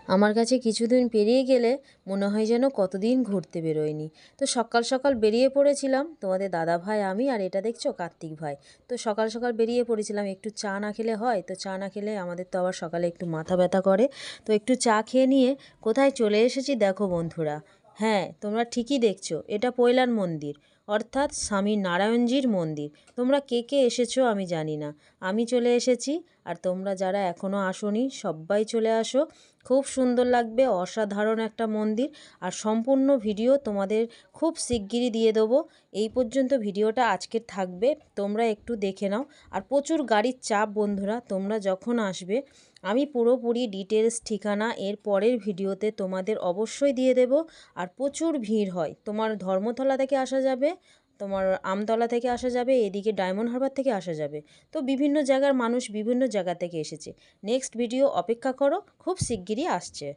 আমার কাছে কিছুদিন পেরিয়ে গেলে মনে হয় যেন কতদিন ঘুরতে বেরোয়নি। তো সকাল সকাল বেরিয়ে পড়েছিলাম, তোমাদের দাদা ভাই আমি আর এটা দেখছো কার্তিক ভাই। তো সকাল সকাল বেরিয়ে পড়েছিলাম, একটু চা না খেলে হয়? তো চা না খেলে আমাদের তো আবার সকালে একটু মাথা ব্যথা করে। তো একটু চা খেয়ে নিয়ে কোথায় চলে এসেছি দেখো বন্ধুরা। হ্যাঁ, তোমরা ঠিকই দেখছো, এটা পৈলান মন্দির, অর্থাৎ স্বামী নারায়ণজীর মন্দির। তোমরা কে কে এসেছো আমি জানি না, আমি চলে এসেছি। আর তোমরা যারা এখনও আসোনি সবাই চলে আসো, খুব সুন্দর লাগবে, অসাধারণ একটা মন্দির। আর সম্পূর্ণ ভিডিও তোমাদের খুব শিগগিরই দিয়ে দেবো। এই পর্যন্ত ভিডিওটা আজকের থাকবে, তোমরা একটু দেখে নাও। আর প্রচুর গাড়ির চাপ বন্ধুরা, তোমরা যখন আসবে আমি পুরোপুরি ডিটেলস ঠিকানা এর পরের ভিডিওতে তোমাদের অবশ্যই দিয়ে দেব। আর প্রচুর ভিড় হয়, তোমার ধর্মতলা থেকে আসা যাবে, তোমার আমতলা থেকে আসা যাবে, এদিকে ডায়মন্ড হারবার থেকে আসা যাবে। তো বিভিন্ন জায়গার মানুষ বিভিন্ন জায়গা থেকে এসেছে। নেক্সট ভিডিও অপেক্ষা করো, খুব শিগগিরই আসছে।